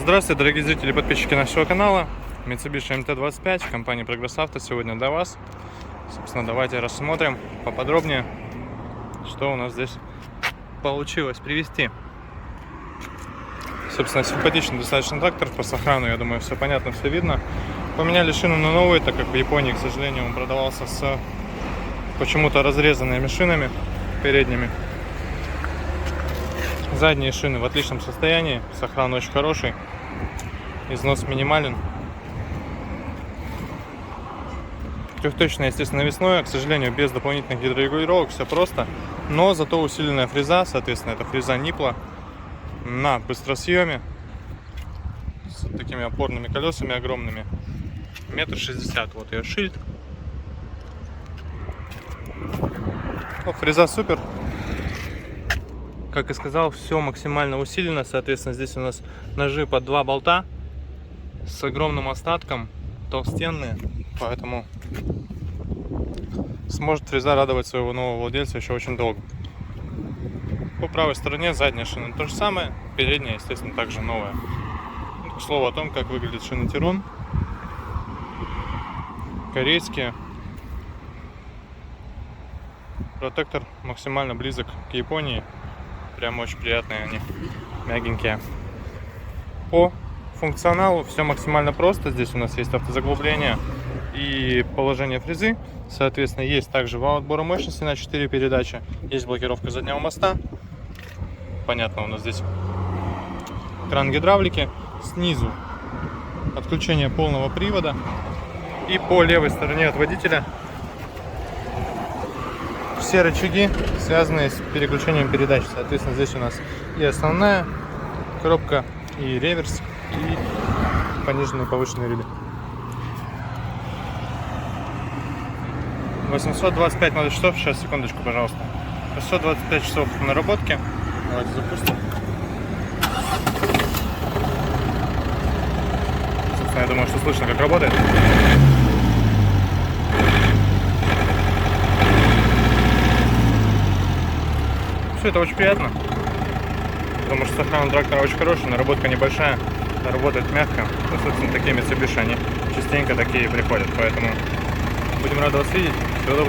Здравствуйте, дорогие зрители и подписчики нашего канала. Mitsubishi MT-25, компания Progress Auto сегодня для вас. Собственно, давайте рассмотрим поподробнее, что у нас здесь получилось привезти. Собственно, симпатичный достаточно трактор. По сохрану, я думаю, все понятно, все видно. Поменяли шины на новые, так как в Японии, к сожалению, он продавался с почему-то разрезанными шинами передними. Задние шины в отличном состоянии, сохран очень хороший, износ минимален. Трехточная, естественно, навесное, к сожалению, без дополнительных гидрорегулировок, все просто, но зато усиленная фреза, соответственно, это фреза Nipla на быстросъеме с такими опорными колесами огромными, 1,60 м, вот ее шильд. Ну, фреза супер. Как и сказал, все максимально усилено. Соответственно, здесь у нас ножи под 2 болта с огромным остатком, толстенные, поэтому сможет фреза радовать своего нового владельца еще очень долго. По правой стороне задняя шина то же самое, передняя, естественно, также новая. К слову о том, как выглядит шины Тирон. Корейские. Протектор максимально близок к Японии. Прям очень приятные они, мягенькие. По функционалу все максимально просто. Здесь у нас есть автозаглубление и положение фрезы. Соответственно, есть также вал отбора мощности на 4 передачи. Есть блокировка заднего моста. Понятно, у нас здесь кран гидравлики. Снизу отключение полного привода. И по левой стороне от водителя все рычаги, связанные с переключением передач. Соответственно, здесь у нас и основная коробка, и реверс, и пониженные и повышенные ряды. 825 моточасов, сейчас, секундочку, пожалуйста. 825 часов наработки. Давайте запустим. Собственно, я думаю, что слышно, как работает. Все это очень приятно, потому что сохран трактора очень хороший, наработка небольшая, работает мягко. Ну, собственно, такие Mitsubishi, они частенько такие приходят, поэтому будем рады вас видеть. Всего доброго.